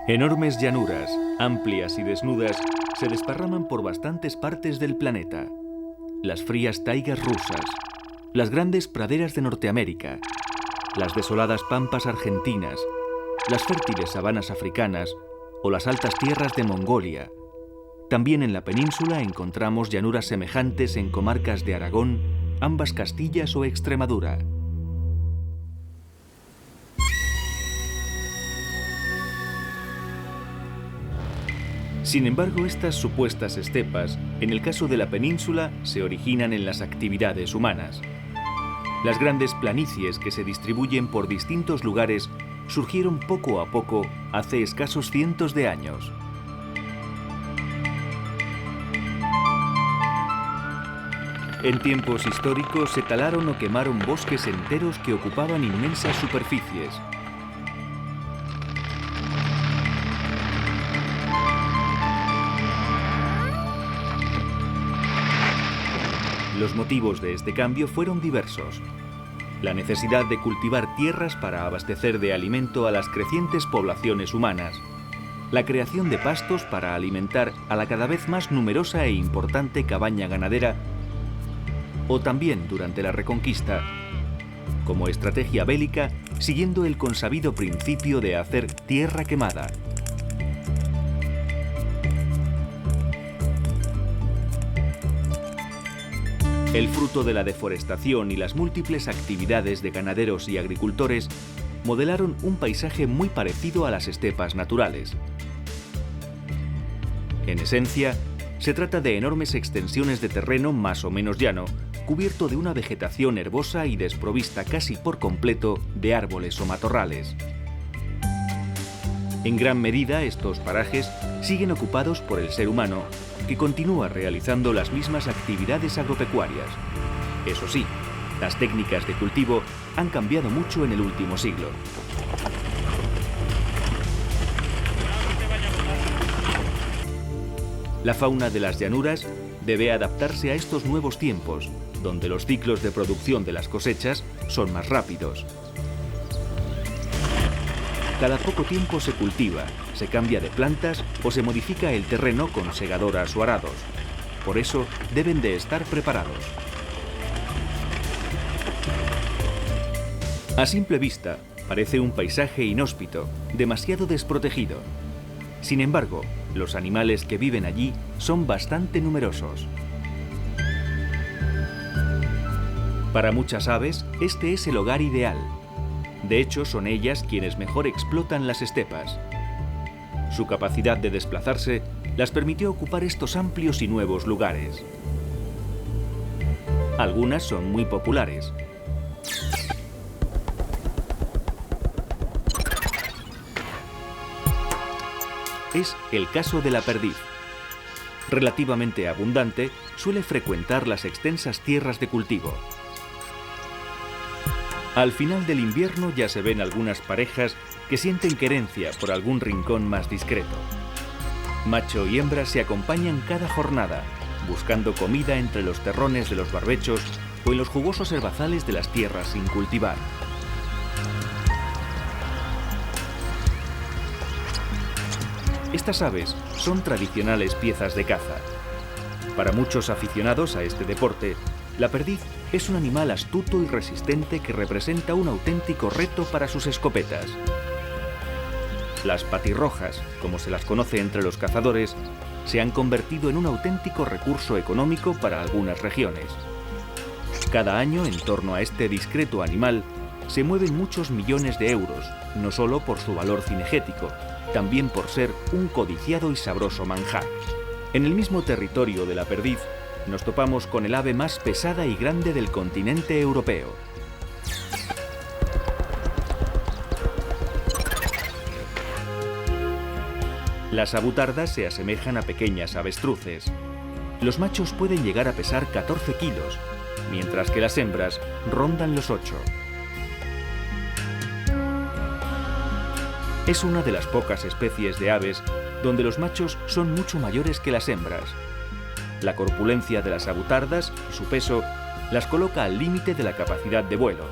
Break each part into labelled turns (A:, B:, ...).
A: Enormes llanuras, amplias y desnudas, se desparraman por bastantes partes del planeta. Las frías taigas rusas, las grandes praderas de Norteamérica, las desoladas pampas argentinas, las fértiles sabanas africanas o las altas tierras de Mongolia. También en la península encontramos llanuras semejantes en comarcas de Aragón, ambas Castillas o Extremadura. Sin embargo, estas supuestas estepas, en el caso de la península, se originan en las actividades humanas. Las grandes planicies que se distribuyen por distintos lugares surgieron poco a poco hace escasos cientos de años. En tiempos históricos se talaron o quemaron bosques enteros que ocupaban inmensas superficies. Los motivos de este cambio fueron diversos. La necesidad de cultivar tierras para abastecer de alimento a las crecientes poblaciones humanas, la creación de pastos para alimentar a la cada vez más numerosa e importante cabaña ganadera, o también durante la Reconquista, como estrategia bélica, siguiendo el consabido principio de hacer tierra quemada. El fruto de la deforestación y las múltiples actividades de ganaderos y agricultores modelaron un paisaje muy parecido a las estepas naturales. En esencia, se trata de enormes extensiones de terreno más o menos llano, cubierto de una vegetación herbosa y desprovista casi por completo de árboles o matorrales. En gran medida, estos parajes siguen ocupados por el ser humano, que continúa realizando las mismas actividades agropecuarias. Eso sí, las técnicas de cultivo han cambiado mucho en el último siglo. La fauna de las llanuras debe adaptarse a estos nuevos tiempos, donde los ciclos de producción de las cosechas son más rápidos. Cada poco tiempo se cultiva, se cambia de plantas o se modifica el terreno con segadoras o arados. Por eso deben de estar preparados. A simple vista, parece un paisaje inhóspito, demasiado desprotegido. Sin embargo, los animales que viven allí son bastante numerosos. Para muchas aves, este es el hogar ideal. De hecho, son ellas quienes mejor explotan las estepas. Su capacidad de desplazarse las permitió ocupar estos amplios y nuevos lugares. Algunas son muy populares. Es el caso de la perdiz. Relativamente abundante, suele frecuentar las extensas tierras de cultivo. Al final del invierno ya se ven algunas parejas que sienten querencia por algún rincón más discreto. Macho y hembra se acompañan cada jornada, buscando comida entre los terrones de los barbechos o en los jugosos herbazales de las tierras sin cultivar. Estas aves son tradicionales piezas de caza. Para muchos aficionados a este deporte, la perdiz es un animal astuto y resistente que representa un auténtico reto para sus escopetas. Las patirrojas, como se las conoce entre los cazadores, se han convertido en un auténtico recurso económico para algunas regiones. Cada año, en torno a este discreto animal, se mueven muchos millones de euros, no solo por su valor cinegético, también por ser un codiciado y sabroso manjar. En el mismo territorio de la perdiz, nos topamos con el ave más pesada y grande del continente europeo. Las avutardas se asemejan a pequeñas avestruces. Los machos pueden llegar a pesar 14 kilos, mientras que las hembras rondan los 8. Es una de las pocas especies de aves donde los machos son mucho mayores que las hembras. La corpulencia de las avutardas y su peso las coloca al límite de la capacidad de vuelo.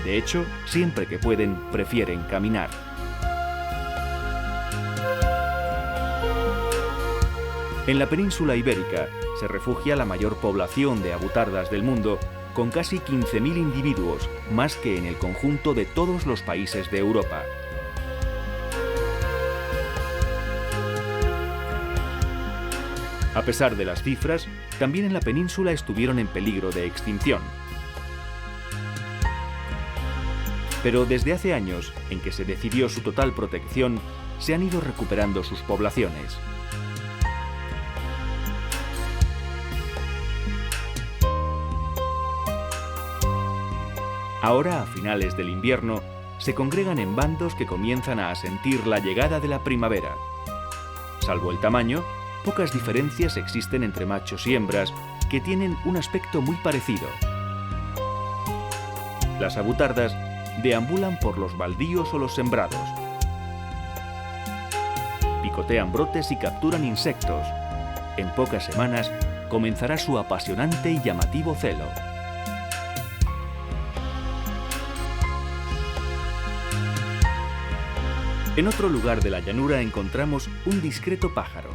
A: De hecho, siempre que pueden, prefieren caminar. En la península ibérica se refugia la mayor población de avutardas del mundo, con casi 15.000 individuos, más que en el conjunto de todos los países de Europa. A pesar de las cifras, también en la península estuvieron en peligro de extinción. Pero desde hace años, en que se decidió su total protección, se han ido recuperando sus poblaciones. Ahora, a finales del invierno, se congregan en bandos que comienzan a sentir la llegada de la primavera. Salvo el tamaño, pocas diferencias existen entre machos y hembras, que tienen un aspecto muy parecido. Las avutardas deambulan por los baldíos o los sembrados. Picotean brotes y capturan insectos. En pocas semanas comenzará su apasionante y llamativo celo. En otro lugar de la llanura encontramos un discreto pájaro.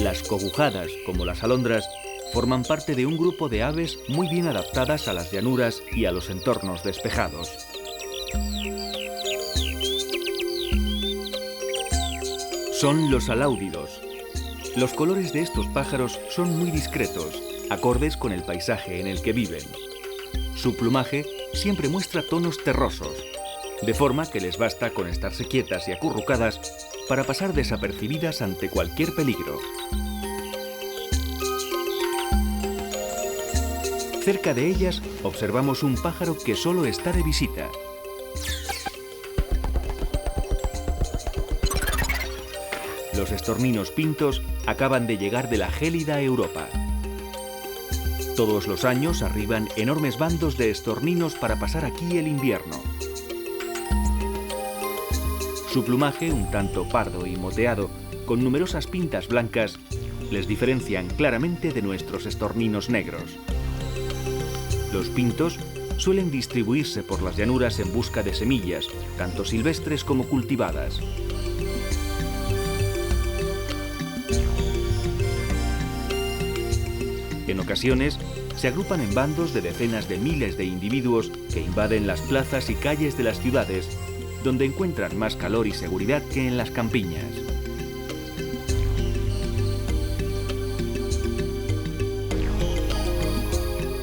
A: Las cogujadas, como las alondras, forman parte de un grupo de aves muy bien adaptadas a las llanuras y a los entornos despejados. Son los aláudidos. Los colores de estos pájaros son muy discretos, acordes con el paisaje en el que viven. Su plumaje siempre muestra tonos terrosos, de forma que les basta con estarse quietas y acurrucadas para pasar desapercibidas ante cualquier peligro. Cerca de ellas observamos un pájaro que solo está de visita. Los estorninos pintos acaban de llegar de la gélida Europa. Todos los años arriban enormes bandos de estorninos para pasar aquí el invierno. Su plumaje, un tanto pardo y moteado, con numerosas pintas blancas, les diferencian claramente de nuestros estorninos negros. Los pintos suelen distribuirse por las llanuras en busca de semillas, tanto silvestres como cultivadas. En ocasiones, se agrupan en bandos de decenas de miles de individuos que invaden las plazas y calles de las ciudades, donde encuentran más calor y seguridad que en las campiñas.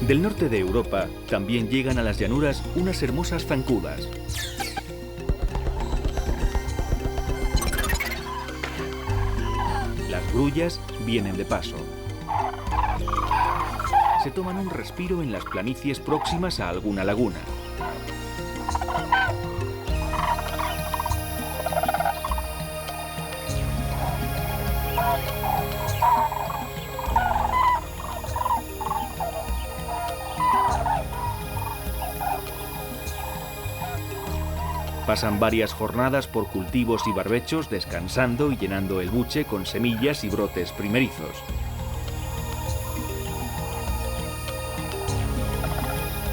A: Del norte de Europa también llegan a las llanuras unas hermosas zancudas. Las grullas vienen de paso. Se toman un respiro en las planicies próximas a alguna laguna. Pasan varias jornadas por cultivos y barbechos descansando y llenando el buche con semillas y brotes primerizos.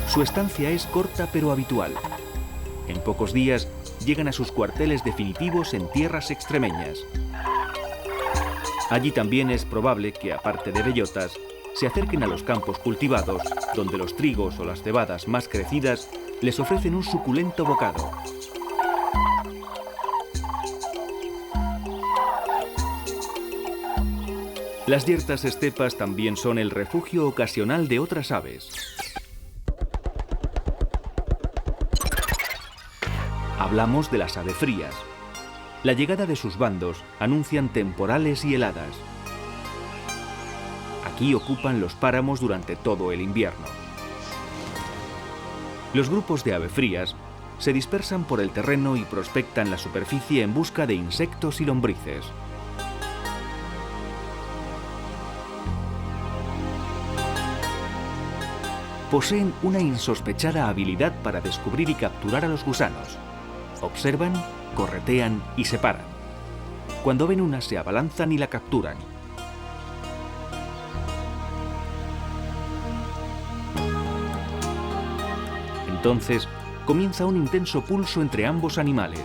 A: Su estancia es corta pero habitual. En pocos días llegan a sus cuarteles definitivos en tierras extremeñas. Allí también es probable que, aparte de bellotas, se acerquen a los campos cultivados, donde los trigos o las cebadas más crecidas les ofrecen un suculento bocado. Las yertas estepas también son el refugio ocasional de otras aves. Hablamos de las avefrías. La llegada de sus bandos anuncian temporales y heladas. Aquí ocupan los páramos durante todo el invierno. Los grupos de avefrías se dispersan por el terreno y prospectan la superficie en busca de insectos y lombrices. Poseen una insospechada habilidad para descubrir y capturar a los gusanos. Observan, corretean y se paran. Cuando ven una, se abalanzan y la capturan. Entonces, comienza un intenso pulso entre ambos animales.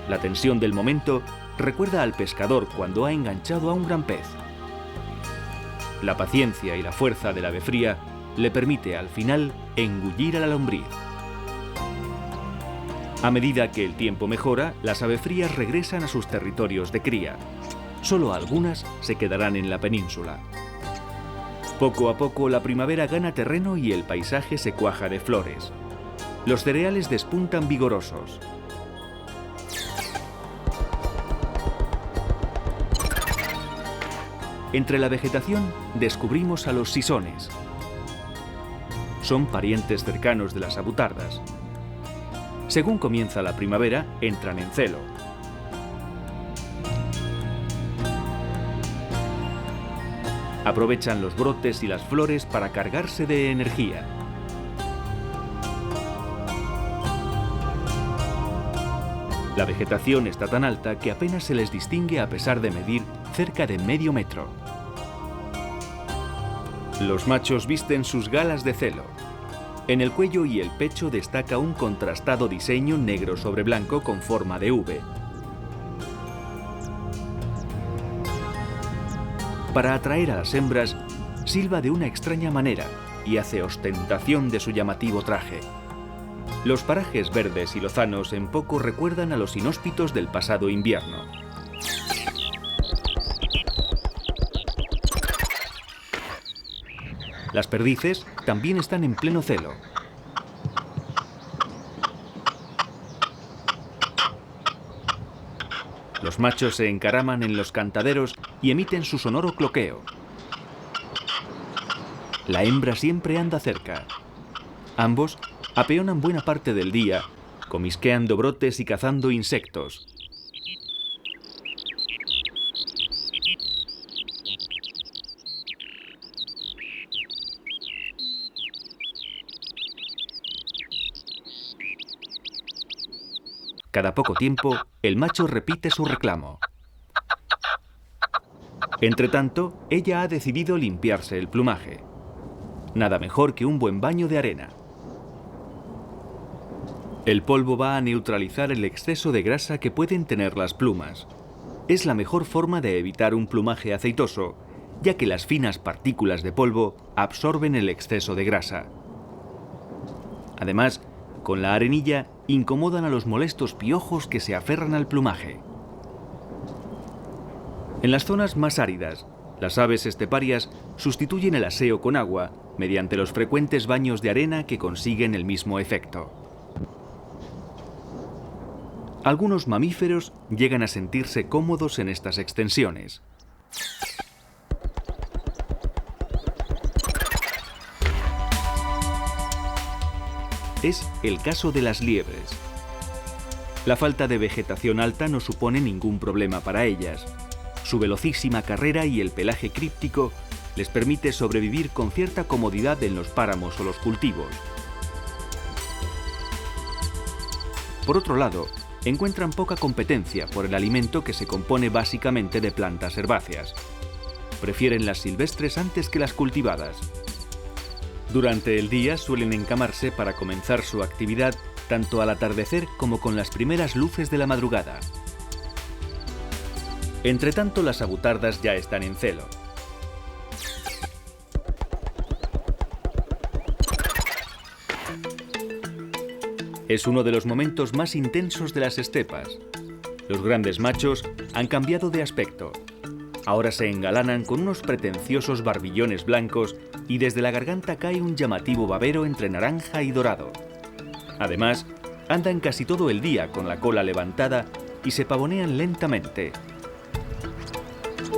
A: La tensión del momento recuerda al pescador cuando ha enganchado a un gran pez. La paciencia y la fuerza del ave fría le permite al final engullir a la lombriz. A medida que el tiempo mejora, las avefrías regresan a sus territorios de cría. Solo algunas se quedarán en la península. Poco a poco la primavera gana terreno y el paisaje se cuaja de flores. Los cereales despuntan vigorosos. Entre la vegetación descubrimos a los sisones. Son parientes cercanos de las avutardas. Según comienza la primavera, entran en celo. Aprovechan los brotes y las flores para cargarse de energía. La vegetación está tan alta que apenas se les distingue a pesar de medir cerca de medio metro. Los machos visten sus galas de celo. En el cuello y el pecho destaca un contrastado diseño negro sobre blanco con forma de V. Para atraer a las hembras, silba de una extraña manera y hace ostentación de su llamativo traje. Los parajes verdes y lozanos en poco recuerdan a los inhóspitos del pasado invierno. Las perdices también están en pleno celo. Los machos se encaraman en los cantaderos y emiten su sonoro cloqueo. La hembra siempre anda cerca. Ambos apeonan buena parte del día, comisqueando brotes y cazando insectos. Cada poco tiempo, el macho repite su reclamo. Entretanto, ella ha decidido limpiarse el plumaje. Nada mejor que un buen baño de arena. El polvo va a neutralizar el exceso de grasa que pueden tener las plumas. Es la mejor forma de evitar un plumaje aceitoso, ya que las finas partículas de polvo absorben el exceso de grasa. Además, con la arenilla incomodan a los molestos piojos que se aferran al plumaje. En las zonas más áridas, las aves esteparias sustituyen el aseo con agua mediante los frecuentes baños de arena que consiguen el mismo efecto. Algunos mamíferos llegan a sentirse cómodos en estas extensiones. Es el caso de las liebres. La falta de vegetación alta no supone ningún problema para ellas. Su velocísima carrera y el pelaje críptico les permite sobrevivir con cierta comodidad en los páramos o los cultivos. Por otro lado, encuentran poca competencia por el alimento que se compone básicamente de plantas herbáceas. Prefieren las silvestres antes que las cultivadas. Durante el día suelen encamarse para comenzar su actividad tanto al atardecer como con las primeras luces de la madrugada. Entretanto, las avutardas ya están en celo. Es uno de los momentos más intensos de las estepas. Los grandes machos han cambiado de aspecto. Ahora se engalanan con unos pretenciosos barbillones blancos y desde la garganta cae un llamativo babero entre naranja y dorado. Además, andan casi todo el día con la cola levantada y se pavonean lentamente.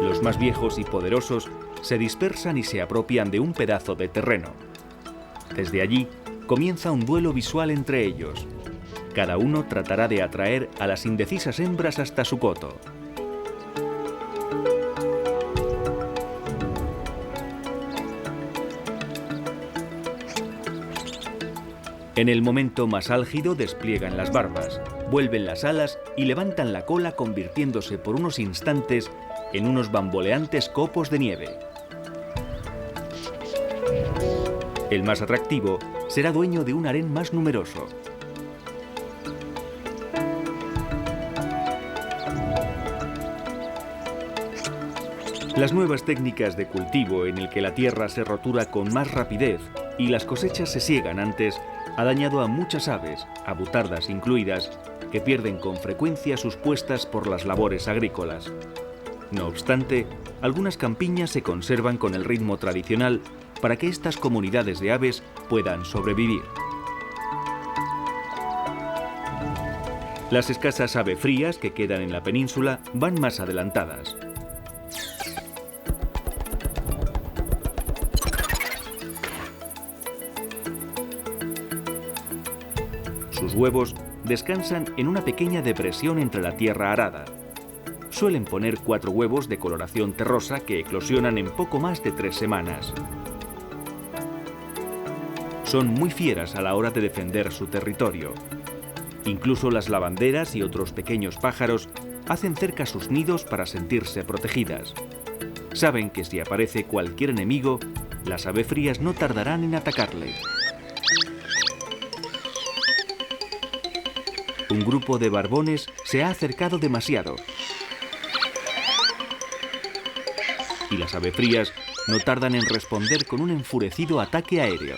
A: Los más viejos y poderosos se dispersan y se apropian de un pedazo de terreno. Desde allí comienza un duelo visual entre ellos. Cada uno tratará de atraer a las indecisas hembras hasta su coto. En el momento más álgido despliegan las barbas, vuelven las alas y levantan la cola, convirtiéndose por unos instantes en unos bamboleantes copos de nieve. El más atractivo será dueño de un harén más numeroso. Las nuevas técnicas de cultivo en el que la tierra se rotura con más rapidez y las cosechas se siegan antes ha dañado a muchas aves, avutardas incluidas, que pierden con frecuencia sus puestas por las labores agrícolas. No obstante, algunas campiñas se conservan con el ritmo tradicional para que estas comunidades de aves puedan sobrevivir. Las escasas avefrías que quedan en la península van más adelantadas. Sus huevos descansan en una pequeña depresión entre la tierra arada. Suelen poner 4 huevos de coloración terrosa que eclosionan en poco más de 3 semanas. Son muy fieras a la hora de defender su territorio. Incluso las lavanderas y otros pequeños pájaros hacen cerca sus nidos para sentirse protegidas. Saben que si aparece cualquier enemigo, las avefrías no tardarán en atacarle. Un grupo de barbones se ha acercado demasiado. Y las avefrías no tardan en responder con un enfurecido ataque aéreo.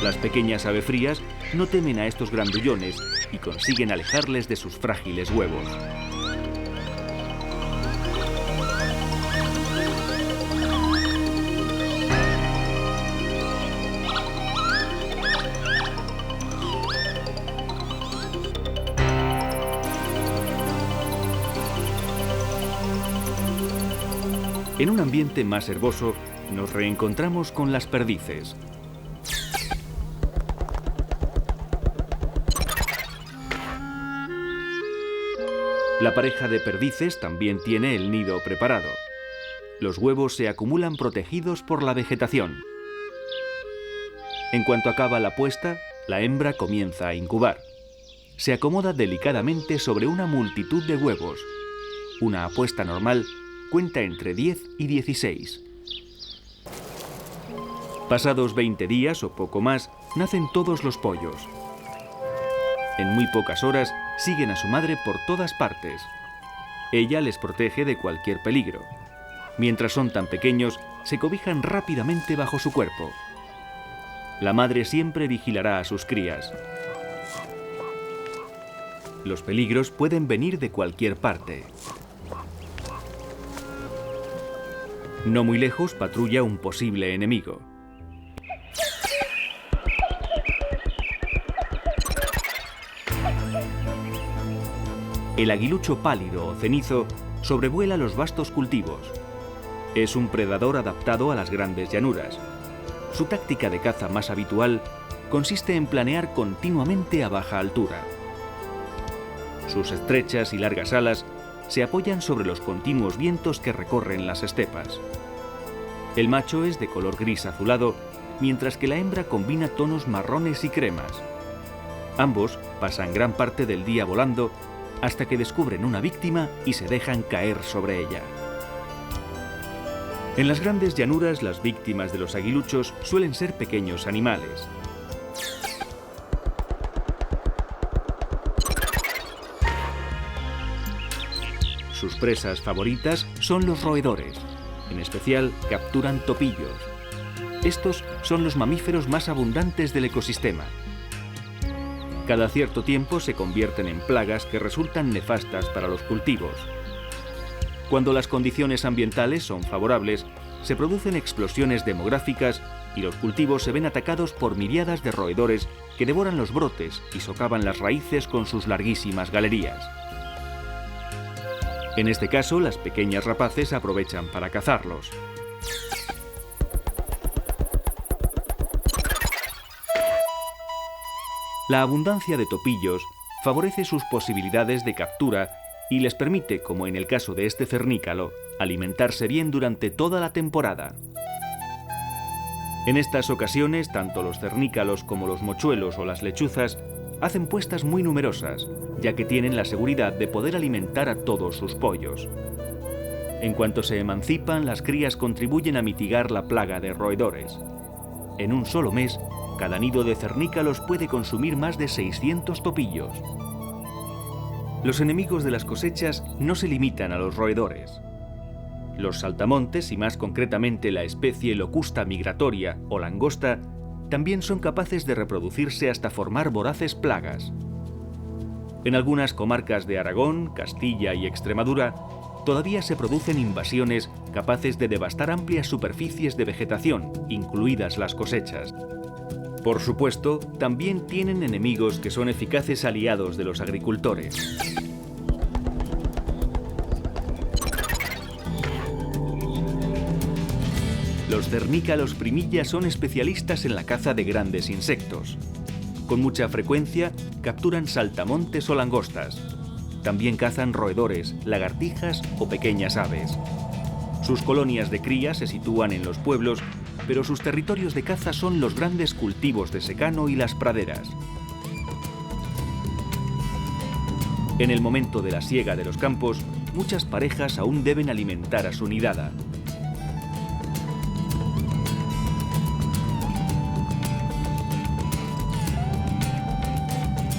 A: Las pequeñas avefrías no temen a estos grandullones y consiguen alejarles de sus frágiles huevos. En un ambiente más herboso, nos reencontramos con las perdices. La pareja de perdices también tiene el nido preparado. Los huevos se acumulan protegidos por la vegetación. En cuanto acaba la puesta, la hembra comienza a incubar. Se acomoda delicadamente sobre una multitud de huevos. Una puesta normal cuenta entre 10 y 16. Pasados 20 días o poco más, nacen todos los pollos. En muy pocas horas siguen a su madre por todas partes. Ella les protege de cualquier peligro. Mientras son tan pequeños, se cobijan rápidamente bajo su cuerpo. La madre siempre vigilará a sus crías. Los peligros pueden venir de cualquier parte. No muy lejos patrulla un posible enemigo. El aguilucho pálido o cenizo sobrevuela los vastos cultivos. Es un predador adaptado a las grandes llanuras. Su táctica de caza más habitual consiste en planear continuamente a baja altura. Sus estrechas y largas alas se apoyan sobre los continuos vientos que recorren las estepas. El macho es de color gris azulado, mientras que la hembra combina tonos marrones y cremas. Ambos pasan gran parte del día volando hasta que descubren una víctima y se dejan caer sobre ella. En las grandes llanuras, las víctimas de los aguiluchos suelen ser pequeños animales. Sus presas favoritas son los roedores. En especial, capturan topillos. Estos son los mamíferos más abundantes del ecosistema. Cada cierto tiempo se convierten en plagas que resultan nefastas para los cultivos. Cuando las condiciones ambientales son favorables, se producen explosiones demográficas y los cultivos se ven atacados por miriadas de roedores que devoran los brotes y socavan las raíces con sus larguísimas galerías. En este caso, las pequeñas rapaces aprovechan para cazarlos. La abundancia de topillos favorece sus posibilidades de captura y les permite, como en el caso de este cernícalo, alimentarse bien durante toda la temporada. En estas ocasiones, tanto los cernícalos como los mochuelos o las lechuzas hacen puestas muy numerosas, ya que tienen la seguridad de poder alimentar a todos sus pollos. En cuanto se emancipan, las crías contribuyen a mitigar la plaga de roedores. En un solo mes, cada nido de cernícalos puede consumir más de 600 topillos. Los enemigos de las cosechas no se limitan a los roedores. Los saltamontes, y más concretamente la especie Locusta migratoria o langosta, también son capaces de reproducirse hasta formar voraces plagas. En algunas comarcas de Aragón, Castilla y Extremadura, todavía se producen invasiones capaces de devastar amplias superficies de vegetación, incluidas las cosechas. Por supuesto, también tienen enemigos que son eficaces aliados de los agricultores. Los cernícalos primillas son especialistas en la caza de grandes insectos. Con mucha frecuencia capturan saltamontes o langostas. También cazan roedores, lagartijas o pequeñas aves. Sus colonias de cría se sitúan en los pueblos, pero sus territorios de caza son los grandes cultivos de secano y las praderas. En el momento de la siega de los campos, muchas parejas aún deben alimentar a su nidada.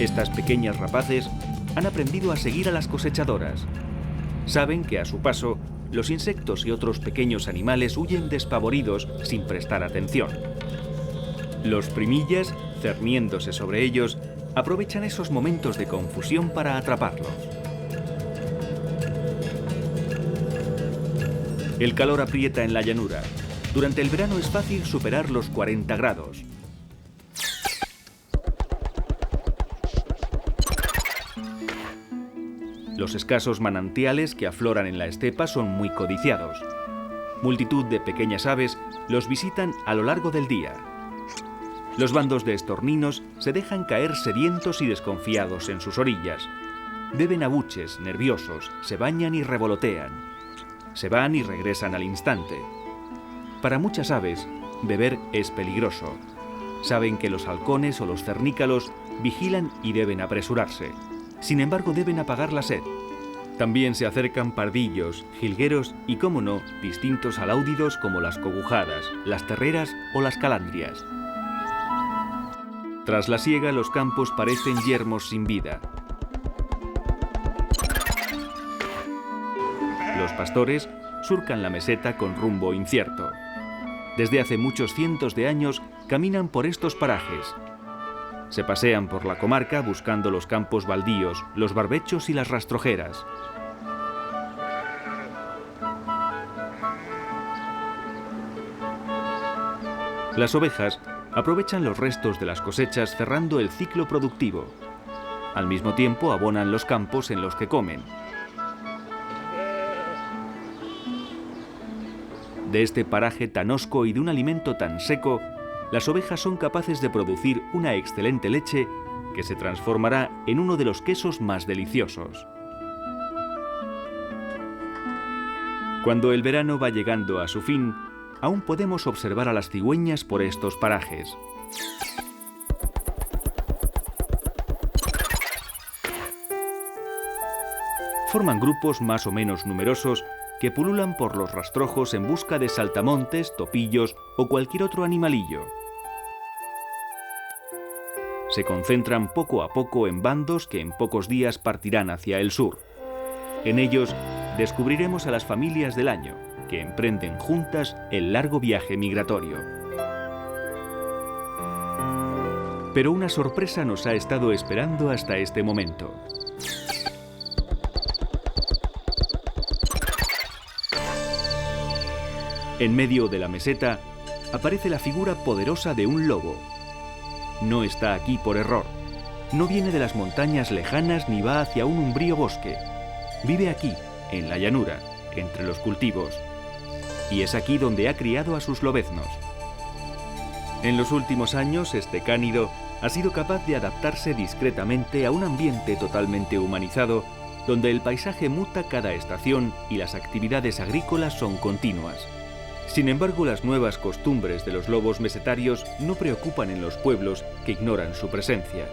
A: Estas pequeñas rapaces han aprendido a seguir a las cosechadoras. Saben que a su paso, los insectos y otros pequeños animales huyen despavoridos sin prestar atención. Los primillas, cerniéndose sobre ellos, aprovechan esos momentos de confusión para atraparlos. El calor aprieta en la llanura. Durante el verano es fácil superar los 40 grados. Los escasos manantiales que afloran en la estepa son muy codiciados. Multitud de pequeñas aves los visitan a lo largo del día. Los bandos de estorninos se dejan caer sedientos y desconfiados en sus orillas. Beben a buches, nerviosos, se bañan y revolotean. Se van y regresan al instante. Para muchas aves, beber es peligroso. Saben que los halcones o los cernícalos vigilan y deben apresurarse. Sin embargo, deben apagar la sed. También se acercan pardillos, jilgueros y, cómo no, distintos aláudidos como las cogujadas, las terreras o las calandrias. Tras la siega, los campos parecen yermos sin vida. Los pastores surcan la meseta con rumbo incierto. Desde hace muchos cientos de años caminan por estos parajes. Se pasean por la comarca buscando los campos baldíos, los barbechos y las rastrojeras. Las ovejas aprovechan los restos de las cosechas cerrando el ciclo productivo. Al mismo tiempo abonan los campos en los que comen. De este paraje tan hosco y de un alimento tan seco, las ovejas son capaces de producir una excelente leche que se transformará en uno de los quesos más deliciosos. Cuando el verano va llegando a su fin, aún podemos observar a las cigüeñas por estos parajes. Forman grupos más o menos numerosos que pululan por los rastrojos en busca de saltamontes, topillos o cualquier otro animalillo. Se concentran poco a poco en bandos que en pocos días partirán hacia el sur. En ellos descubriremos a las familias del año, que emprenden juntas el largo viaje migratorio. Pero una sorpresa nos ha estado esperando hasta este momento. En medio de la meseta aparece la figura poderosa de un lobo. No está aquí por error. No viene de las montañas lejanas ni va hacia un umbrío bosque. Vive aquí, en la llanura, entre los cultivos. Y es aquí donde ha criado a sus lobeznos. En los últimos años, este cánido ha sido capaz de adaptarse discretamente a un ambiente totalmente humanizado, donde el paisaje muta cada estación y las actividades agrícolas son continuas. Sin embargo, las nuevas costumbres de los lobos mesetarios no preocupan en los pueblos que ignoran su presencia.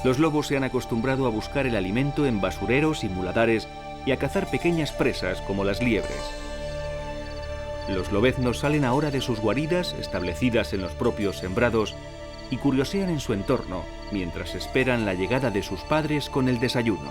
A: Los lobos se han acostumbrado a buscar el alimento en basureros y muladares y a cazar pequeñas presas como las liebres. Los lobeznos salen ahora de sus guaridas, establecidas en los propios sembrados, y curiosean en su entorno mientras esperan la llegada de sus padres con el desayuno.